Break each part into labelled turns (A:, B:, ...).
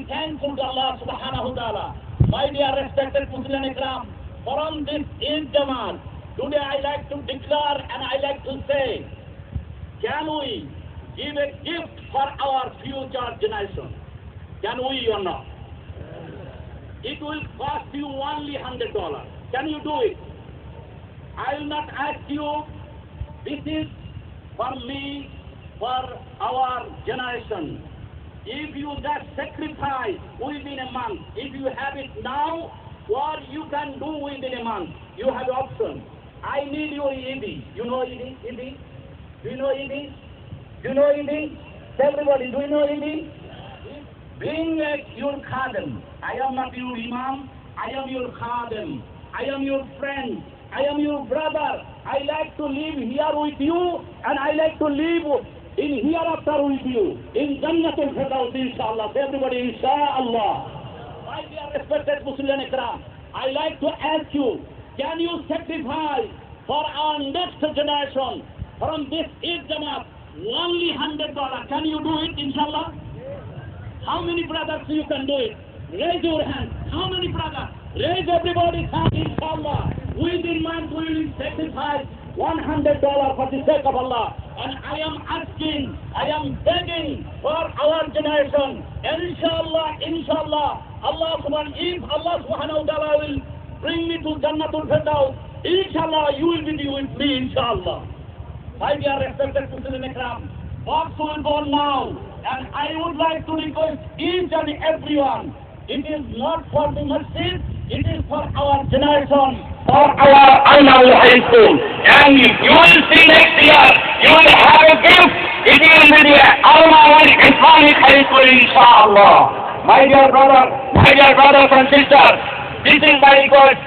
A: thankful to Allah subhanahu wa ta'ala. My dear respected Muslim Ikram, from this Eid Jamaat, today I like to declare and I like to say, can we give a gift for our future generation? Can we or not? It will cost you only $100. Can you do it? I will not ask you. This is for me, for our generation. If you just sacrifice within a month, if you have it now, what you can do within a month, you have option. I need your ED. You know ED? ED? Do you know ED? Do you know ED? Everybody, do you know ED? Being your khadim. I am not your imam. I am your khadim. I am your friend. I am your brother. I like to live here with you, and I like to live in hereafter with you. In Jannatul Firdaus, inshallah. Everybody, inshallah. My dear respected Muslim Ikram, I like to ask you, can you sacrifice for our next generation from this Eid Jamaat only $100? Can you do it, inshallah? How many brothers you can do it? Raise your hand. How many brothers? Raise everybody's hand, inshallah. Within month we will sacrifice $100 for the sake of Allah. And I am asking, I am begging for our generation. Inshallah, if Allah subhanahu wa ta'ala will bring me to Jannatul Firdaus, inshallah you will be with me, inshallah. My dear respected Muslim Ikram, box will go now. And I would like to request each and everyone, it is not for the masjid, it is for our generation, for our Al-Nawal High School. And you will see next year, you will have a gift, it will be the Al-Nawal Islamic High School, inshallah. My dear brothers and sisters, this is my request.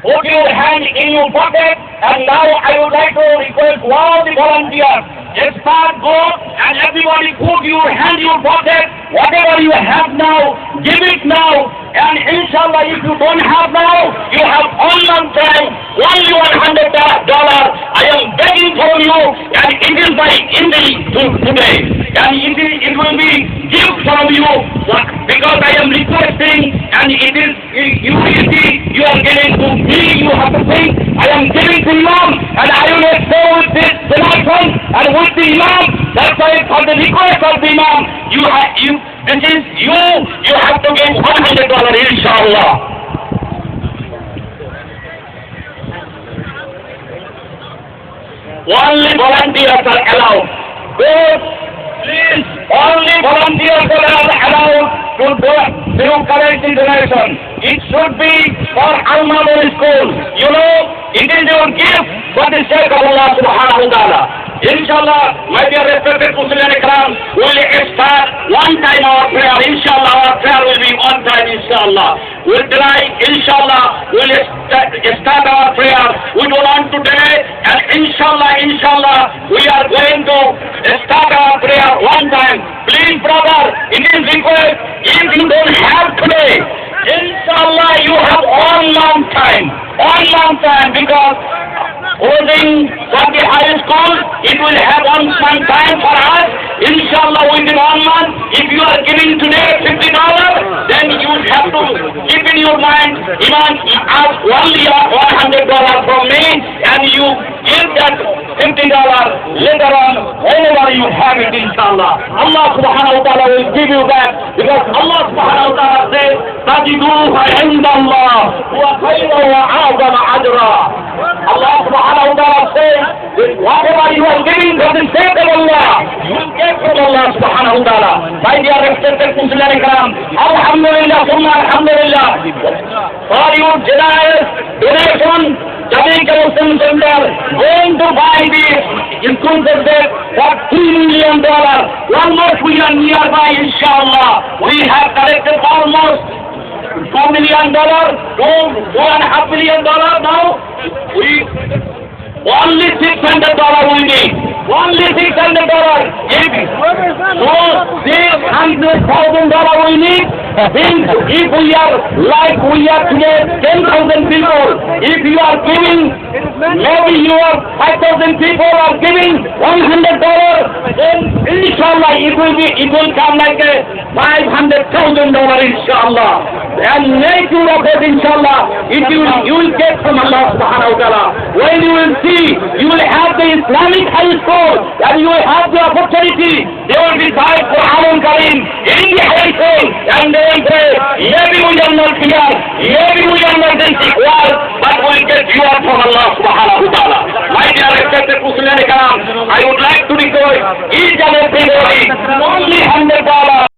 A: Put your hand in your pocket, and now I would like to request all the volunteers. Just start, go, and everybody put your hand in your pocket. Whatever you have now, give it now. And inshallah, if you don't have now, you have one month time, only $100. I am begging for you, and it is by today. And it will be gift from you, because I am requesting, and it is, you will see, you are giving to me, you have to think, I am giving to Imam, and I will stay with this donation, and with the Imam, that's why for the request of the Imam, you have to give $100, inshallah. Only volunteers are allowed. Please, only volunteers are allowed to do currency donation. It should be for Al-Nawal School. You know, it is your gift for the sake of Allah subhanahu wa ta'ala. Inshallah, my dear respected Muslim Ikram, we will start one time our prayer. Inshallah, our prayer will be one time, inshallah. We'll try, inshallah, we'll start our prayer. We do want today, and inshallah, we are going to start our prayer one time. Please, brother, it is request, if you don't have today, inshallah, you have one month time, because holding from the high school, it will have one month time for us. Inshallah, within 1 month, if you are giving today $50, then you have to keep in your mind, Imam ask only $100 from me, and you give that $50 later on, whenever you have it, inshallah. Allah subhanahu wa ta'ala will give you back, because Allah subhanahu wa ta'ala says, تَجِدُوهَ عِنْدَ اللَّهِ وَخَيْرًا وَأَعْظَمَ أَجْرًا. Allah subhanahu wa ta'ala says, whatever you are giving for the sake of Allah, you will get from Allah subhanahu wa ta'ala. My dear respected Muslim Ikram, alhamdulillah, alhamdulillah, for your generous donation, Jamaica Muslim Center going to buy the school subject for $3 million. Almost we are nearby, inshallah. We have collected almost $2 million, $2.5 million now. Only $600 we need. Only $600. So $600,000 we need. Means if we are like we are today 10,000 people, if you are giving, maybe you are 5,000 people are giving $100, then inshallah it will come like a $500,000 inshallah. And make you of it inshallah, you will get from Allah subhanahu wa ta'ala. When you will see, you will have the Islamic high school, and you will have the opportunity, they will decide for Quran Karim in the high school, and they will say, maybe we are not here, maybe we are not equal, but we will get you from Allah subhanahu wa ta'ala. My dear respected Muslim Karam, I would like to request each and everybody only $100